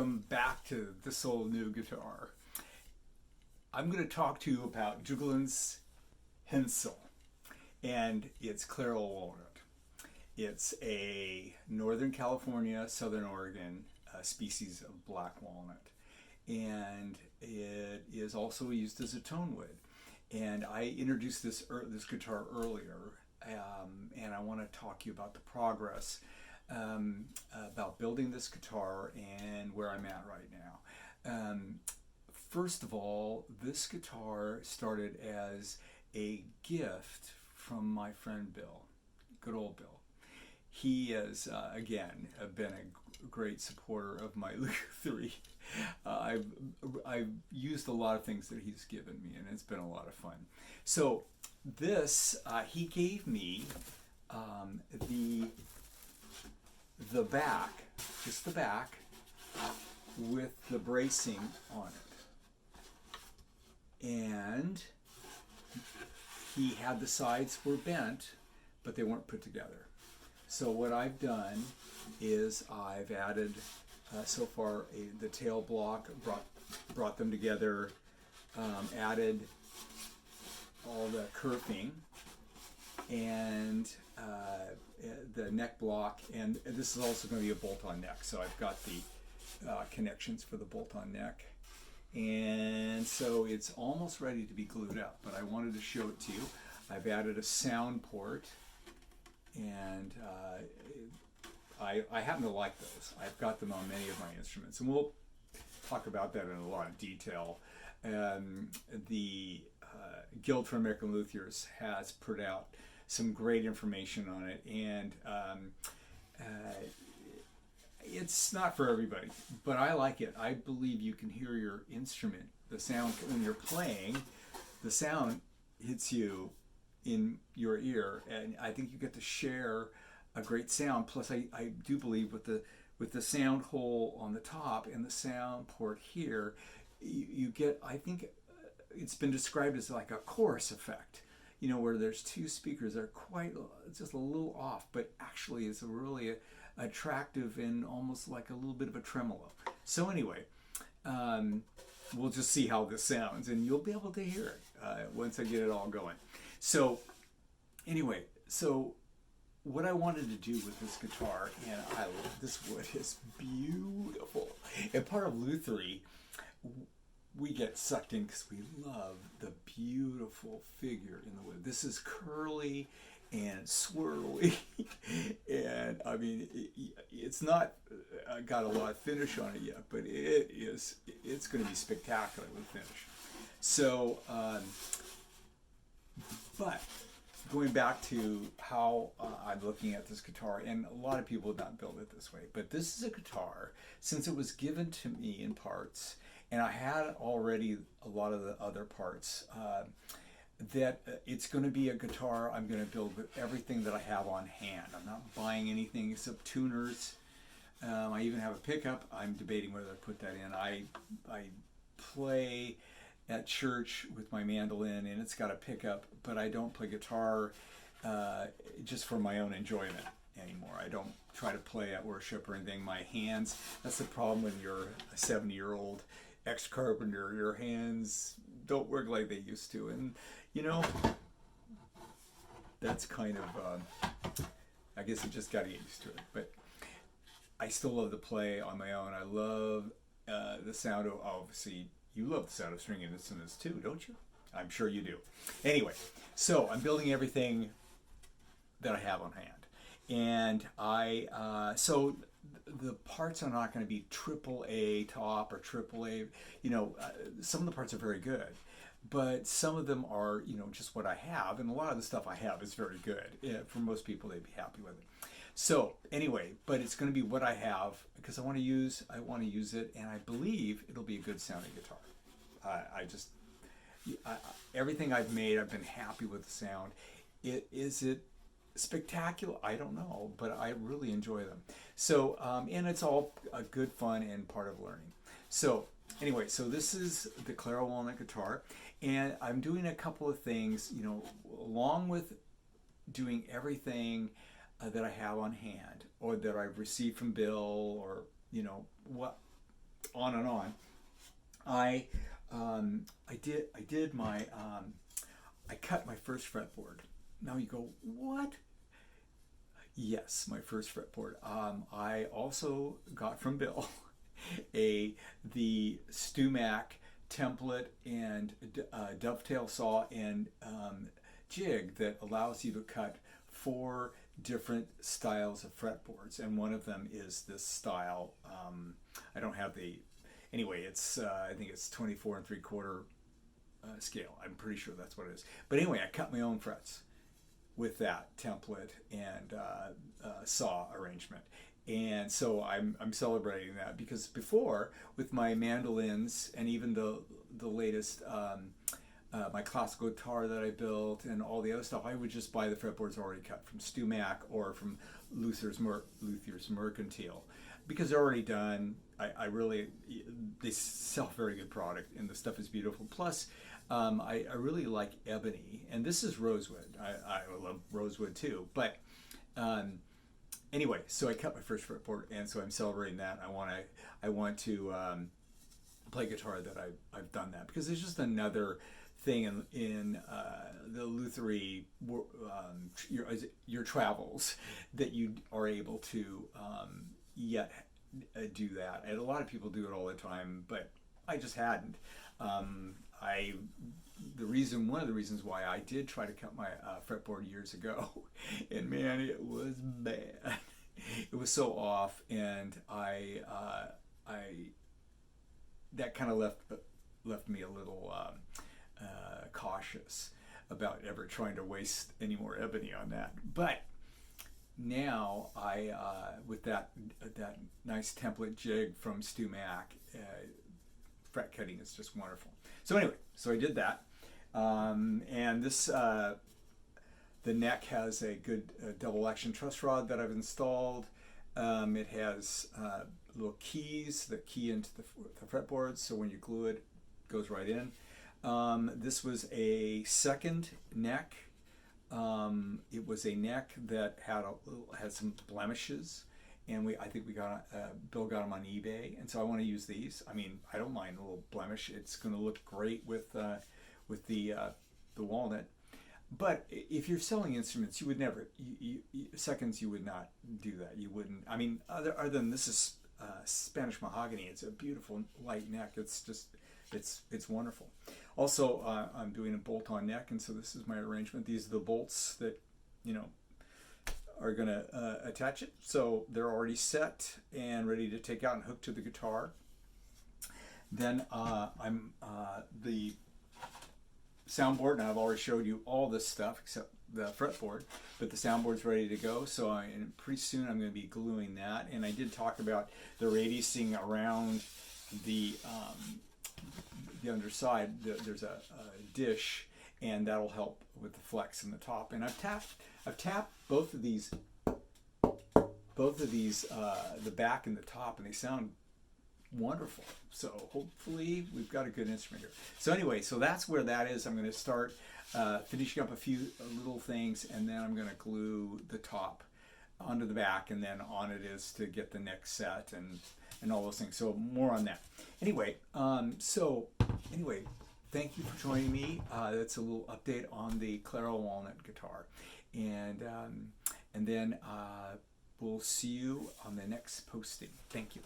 welcome back to this old new guitar. I'm going to talk to you about Juglans Hensel and its Claro walnut. It's a Northern California, Southern Oregon species of black walnut, and it is also used as a tone wood. And I introduced this guitar earlier, and I want to talk to you about the progress about building this guitar and where I'm at right now. First of all, this guitar started as a gift from my friend Bill, good old Bill. He has, again, been a great supporter of my thru. I've used a lot of things that he's given me, and it's been a lot of fun. So this, he gave me the back, just the back, with the bracing on it. And he had the sides were bent, but they weren't put together. So what I've done is I've added so far the tail block, brought them together, added all the kerfing and the neck block, and this is also going to be a bolt-on neck. So I've got the connections for the bolt-on neck, and so it's almost ready to be glued up, but I wanted to show it to you. I've added a sound port, and I happen to like those. I've got them on many of my instruments, and we'll talk about that in a lot of detail. The Guild for American Luthiers has put out some great information on it, and it's not for everybody, but I like it. I believe you can hear your instrument, the sound, when you're playing, the sound hits you in your ear, and I think you get to share a great sound. Plus I do believe with the sound hole on the top and the sound port here, you get, I think it's been described as like a chorus effect, you know, where there's two speakers that are quite just a little off, but actually it's a really attractive and almost like a little bit of a tremolo. So anyway, we'll just see how this sounds, and you'll be able to hear it once I get it all going. So anyway, so what I wanted to do with this guitar, and I love this wood, is beautiful. And part of Luthery, we get sucked in because we love the beautiful figure in the wood. This is curly and swirly, and I mean, it's not got a lot of finish on it yet, but it's going to be spectacular with finish. So, but going back to how I'm looking at this guitar, and a lot of people have not built it this way, but this is a guitar, since it was given to me in parts, and I had already a lot of the other parts, that it's going to be a guitar I'm going to build with everything that I have on hand. I'm not buying anything except tuners. I even have a pickup. I'm debating whether to put that in. I play at church with my mandolin, and it's got a pickup, but I don't play guitar just for my own enjoyment anymore. I don't try to play at worship or anything. My hands, that's the problem when you're a 70-year-old ex-carpenter. Your hands don't work like they used to, and you know, that's kind of, I guess you just got to get used to it. But I still love to play on my own. I love the sound of, obviously, you love the sound of string instruments too, don't you? I'm sure you do. Anyway, so I'm building everything that I have on hand. And so the parts are not going to be AAA top or AAA, you know, some of the parts are very good, but some of them are, you know, just what I have, and a lot of the stuff I have is very good. For most people, they'd be happy with it. So anyway, but it's going to be what I have, because I want to use it, and I believe it'll be a good sounding guitar. Everything I've made, I've been happy with the sound. Is it spectacular? I don't know, but I really enjoy them. So, and it's all a good fun and part of learning. So anyway, so this is the Claro walnut guitar, and I'm doing a couple of things, you know, along with doing everything that I have on hand, or that I've received from Bill, or, you know, what on and on. I did my I cut my first fretboard. Now you go, what? Yes, my first fretboard. I also got from Bill the Stumac template and dovetail saw and jig that allows you to cut 4 different styles of fretboards, and one of them is this style. I don't have the anyway. It's I think it's 24 3/4 scale. I'm pretty sure that's what it is. But anyway, I cut my own frets with that template and saw arrangement. And so I'm celebrating that, because before, with my mandolins and even the latest my classical guitar that I built and all the other stuff, I would just buy the fretboards already cut from Stumac or from Luther's Mercantile, because they're already done. I really, they sell very good product and the stuff is beautiful. Plus, I really like ebony, and this is rosewood. I love rosewood too, but anyway, so I cut my first fretboard, and so I'm celebrating that. I want to play guitar that I've done that, because there's just another thing in the lutherie your travels that you are able to yet do that. And a lot of people do it all the time, but I just hadn't. One of the reasons why I did try to cut my fretboard years ago, and man, it was bad. It was so off, and I that kind of left me a little cautious about ever trying to waste any more ebony on that. But now with that nice template jig from Stumac, fret cutting is just wonderful. So anyway, so I did that, and this the neck has a good double action truss rod that I've installed. It has little keys that key into the fretboards, so when you glue it, it goes right in. This was a second neck. It was a neck that had some blemishes, and I think Bill got them on eBay, and so I want to use these. I mean, I don't mind a little blemish. It's going to look great with the walnut. But if you're selling instruments, you would never, seconds, you would not do that. You wouldn't. I mean, other than this is Spanish mahogany. It's a beautiful light neck. It's just, it's wonderful. Also, I'm doing a bolt-on neck, and so this is my arrangement. These are the bolts that, are going to attach it. So they're already set and ready to take out and hook to the guitar. Then the soundboard, and I've already showed you all this stuff except the fretboard, but the soundboard's ready to go. So pretty soon I'm going to be gluing that. And I did talk about the radiusing around the underside. There's a dish, and that'll help with the flex in the top. And I've tapped both of these, the back and the top, and they sound wonderful. So hopefully we've got a good instrument here. So anyway, so that's where that is. I'm going to start finishing up a few little things, and then I'm going to glue the top onto the back, and then on it is to get the neck set and all those things. So more on that. Anyway, thank you for joining me. That's a little update on the Claro walnut guitar, and then we'll see you on the next posting. Thank you.